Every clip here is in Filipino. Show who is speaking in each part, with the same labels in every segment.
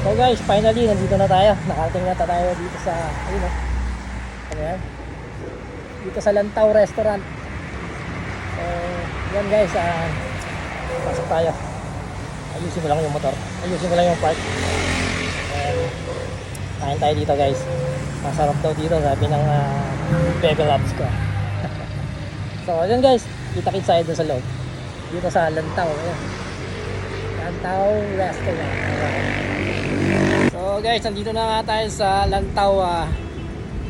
Speaker 1: So guys, finally nandito na tayo. Nakarating na tayo dito sa ayun oh. Ano yan? Dito sa Lantaw Restaurant. So, yan guys, pasok tayo. Ayusin ko lang yung motor. Ayusin ko lang yung park. Kain tayo dito guys. Masarap daw dito, sabi ng Bebe Labs ko. So, yan guys, kita-kits tayo doon sa loob. Dito sa Lantaw. Ayan. Lantaw Restaurant. So guys, nandito na nga tayo sa Lantaw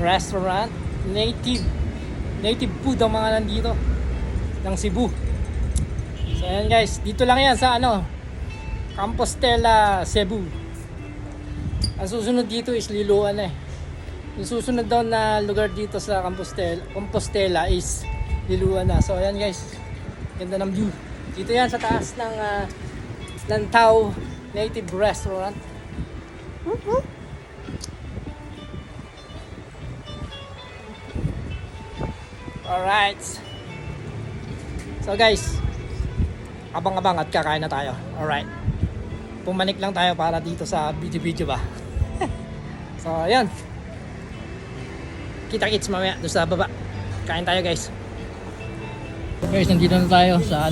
Speaker 1: Restaurant. Native food ang mga nandito ng Cebu. So ayan guys, dito lang yan sa Compostela, Cebu. Ang susunod dito is Liloan eh. Yung susunod daw na lugar dito sa Compostela is Liloan na. So ayan guys, ganda ng view. Dito yan sa taas ng Lantaw Native Restaurant. Alright. So guys, abang-abang at kakain na tayo. Alright. Pumanik lang tayo para dito sa video-video ba. So ayan. Kita-kits mamaya doon sa baba. Kain tayo guys. Guys, nandito na tayo sa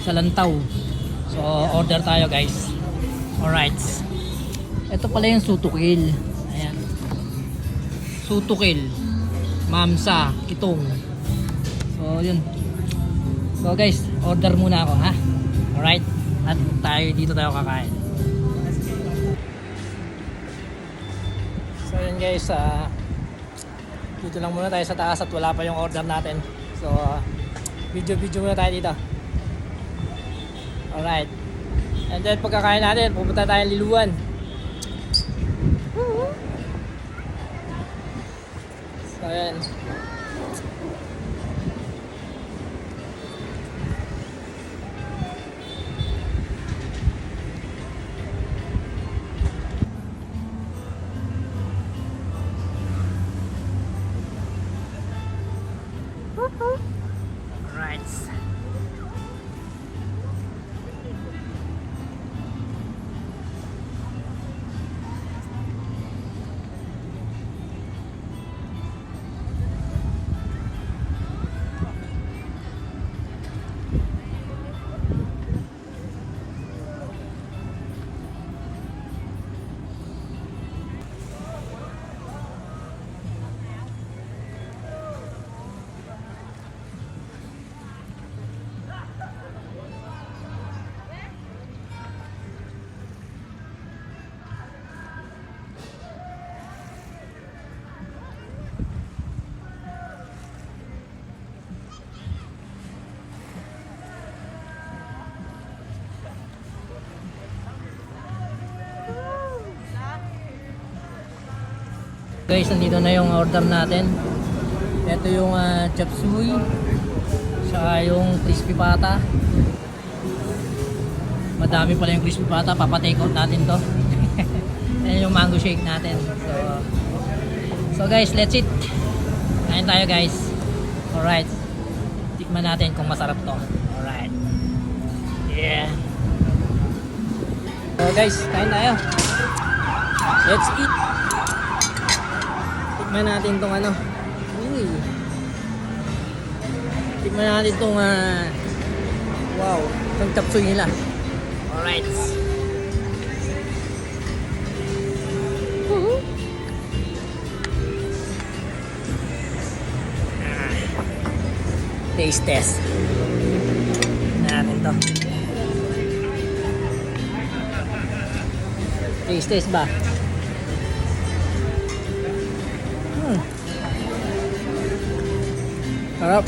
Speaker 1: sa Lantaw. So order tayo guys. Alright. Ito pala yung sutukil. Ayan. Sutukil. Mamsa, kitong. So yun. So guys, order muna ako ha. Alright. At dito tayo kakain. So yun guys, dito lang muna tayo sa taas at wala pa yung order natin. So video muna tayo dito. Alright. And then pagkakain natin, pupunta tayo Liloan. So ayan. Alright. Guys, nandito na yung order natin. Ito yung chop suey, saka yung crispy pata. Madami pala yung crispy pata, papa-take out natin to. Ayan yung mango shake natin. So guys, let's eat. Kain tayo guys. Alright. Tikman natin kung masarap to. Alright. Yeah. So guys, kain tayo. Let's eat. Tikman natin tong Uy. Tikman natin tong wow, itong chop suey nila. Alright. Taste test. Natin to. Taste test ba? Sarap.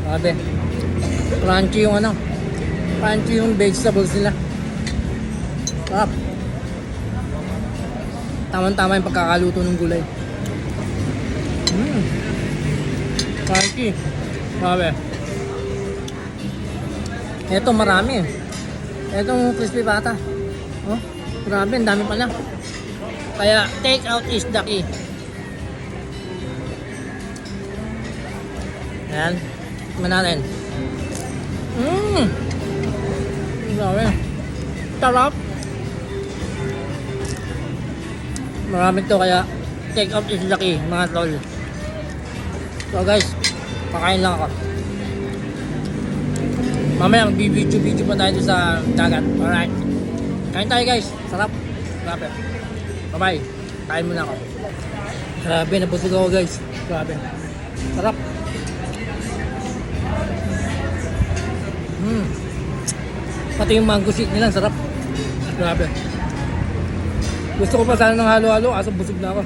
Speaker 1: Sabi. Crunchy yung crunchy yung vegetables nila. Sarap. Tama-tama yung pagkakaluto ng gulay. Crunchy. Sabi. Ito marami. Itong crispy pata. Oh, grabe, ang dami pala. Kaya take out is the key. Ayan. Tikman natin. Grabe. Sarap. Marami to kaya take out is the key mga tol. So guys, pakain lang ako. Mamaya mag-video pa tayo sa dagat. Alright. Kain tayo guys. Sarap. Grabe. Bye-bye. Kain muna ako. Grabe, nabusog ako guys. Grabe. Sarap. Pati yung mango shake nila, sarap. Grabe. Gusto ko pa sana ng halo-halo, kaso busog na ako.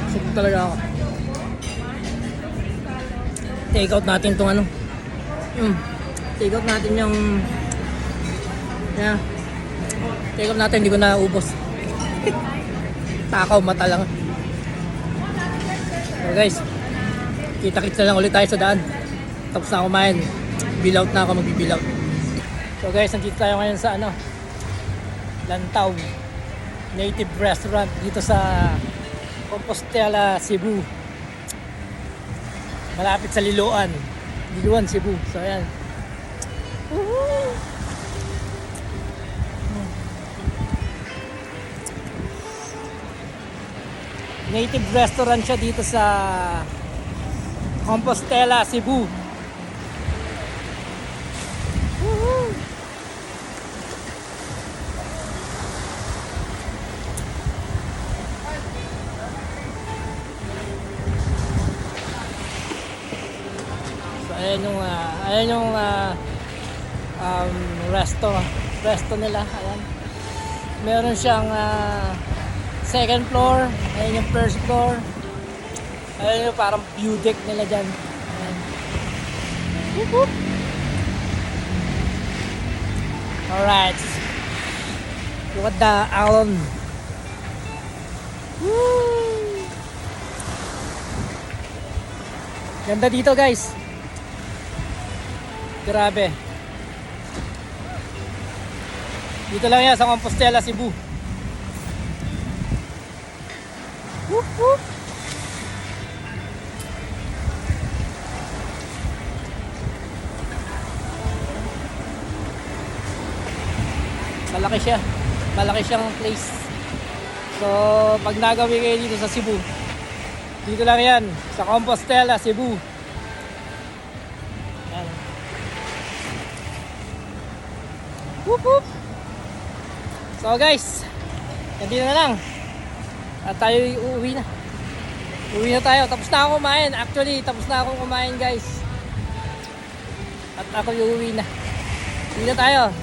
Speaker 1: Busog talaga ako. Take out natin itong ano. Take out natin yung... Yeah. Take out natin, hindi ko na ubos. Takaw mata lang. So guys, kita-kits na lang ulit tayo sa daan. Tapos na ako kumain. Bill out na ako, mag-bill out. So guys, nandito tayo ngayon sa ano, Lantaw Native Restaurant dito sa Compostela, Cebu. Malapit sa Liloan, Cebu. So ayan. Native restaurant siya dito sa Compostela, Cebu. Ayan yung resto nila. Ayan. Meron siyang second floor, ayan yung first floor. Ayan yung parang view deck nila dyan. Ayan. Alright. Look at the island. Ganda dito guys. Grabe. Dito lang yan sa Compostela, Cebu. Whoop, whoop. Malaki siya. Malaki siyang place. So, pag nagawi kayo dito sa Cebu, dito lang yan sa Compostela, Cebu. Yan. Whoop, whoop. So guys, ganito na lang. At tayo uuwi na. Uwi na tayo. Tapos na ako kumain. Actually, tapos na ako kumain guys. At ako uuwi na. Uwi na tayo.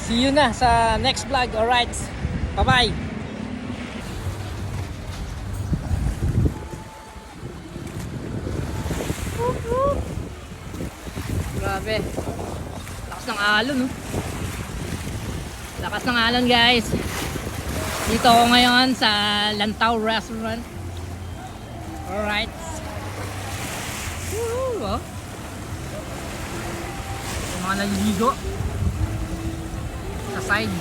Speaker 1: See you na sa next vlog. Alright. Bye-bye. Grabe. Lakas ng alon, no? Lakas ng alon, guys. Dito ako ngayon sa Lantaw Restaurant. Alright. Woo! Oh. Yung mga naliligo sa side.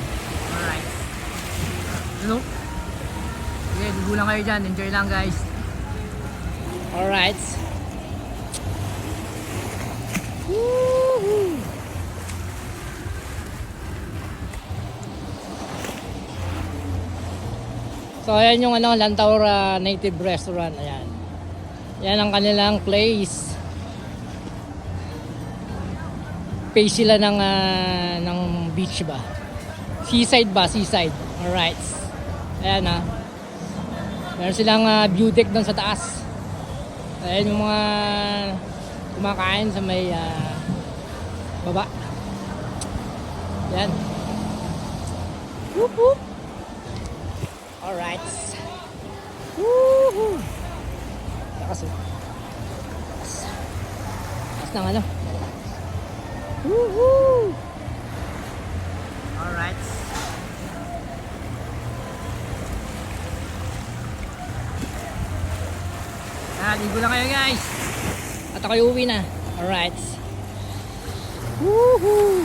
Speaker 1: Alright. Hello? Okay, ligo lang kayo dyan. Enjoy lang, guys. Alright. Woo! So ayan yung ano, Lantaw Native Restaurant. Ayan. Yan ang kanilang place. Face sila ng beach ba? Seaside ba? Seaside. Alright. Ayan ha. Meron silang view deck doon sa taas. Ayan yung mga kumakain sa may baba. Ayan. Whoop whoop. Alright. Woohoo! Lakas oh. Lakas ng ano. Woohoo! Alright. Ligo lang kayo guys. At ako uwi na. Alright. Woohoo!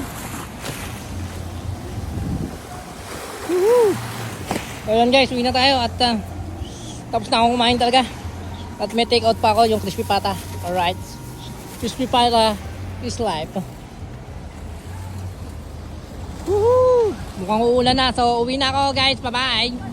Speaker 1: Woohoo! So yun guys, uwi na tayo at tapos na akong kumain talaga. At may take out pa ako yung crispy pata. Alright. Crispy pata is life. Woohoo! Mukhang uulan na. So uwi na ako guys. Bye bye.